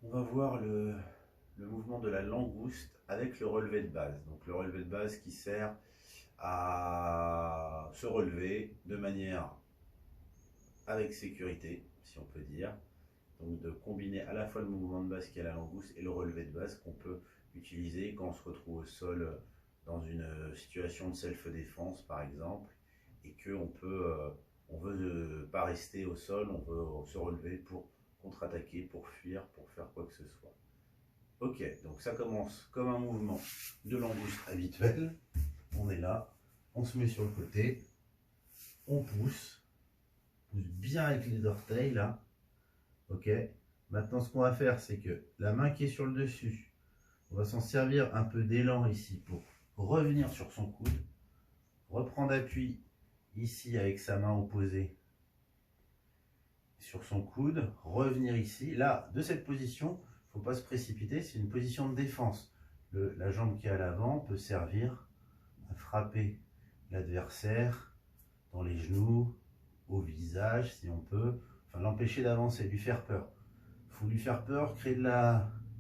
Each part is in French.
On va voir le mouvement de la langouste avec le relevé de base. Donc le relevé de base qui sert à se relever de manière avec sécurité, si on peut dire. Donc de combiner à la fois le mouvement de base qui est la langouste et le relevé de base qu'on peut utiliser quand on se retrouve au sol dans une situation de self-défense par exemple, et on veut pas rester au sol, on veut se relever pour contre-attaquer, pour fuir, pour faire quoi que ce soit. Ok, donc ça commence comme un mouvement de langouste habituel. On est là, on se met sur le côté, on pousse bien avec les orteils là. Ok, maintenant ce qu'on va faire, c'est que la main qui est sur le dessus, on va s'en servir un peu d'élan ici pour revenir sur son coude, reprendre appui ici avec sa main opposée sur son coude, revenir ici. Là, de cette position, il ne faut pas se précipiter, c'est une position de défense. La jambe qui est à l'avant peut servir à frapper l'adversaire dans les genoux, au visage si on peut, enfin l'empêcher d'avancer, lui faire peur. Il faut lui faire peur, créer de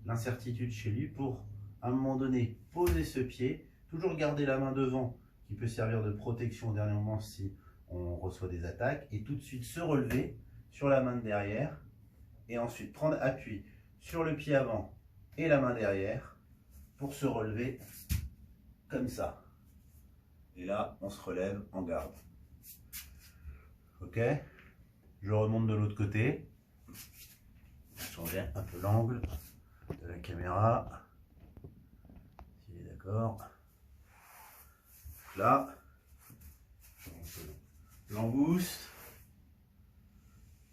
l'incertitude chez lui pour, à un moment donné, poser ce pied, toujours garder la main devant qui peut servir de protection au dernier moment si on reçoit des attaques, et tout de suite se relever sur la main de derrière et ensuite prendre appui sur le pied avant et la main derrière pour se relever comme ça. Et là, on se relève en garde. Ok, je remonte de l'autre côté. Changer un peu l'angle de la caméra. S'il est d'accord. Là, langouste.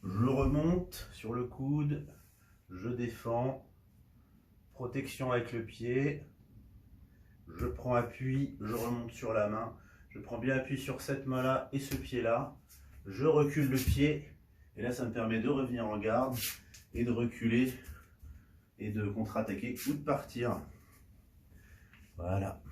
Je remonte sur le coude. Je défends. Protection avec le pied. Je prends appui. Je remonte sur la main. Je prends bien appui sur cette main-là et ce pied-là. Je recule le pied. Et là, ça me permet de revenir en garde et de reculer et de contre-attaquer ou de partir. Voilà.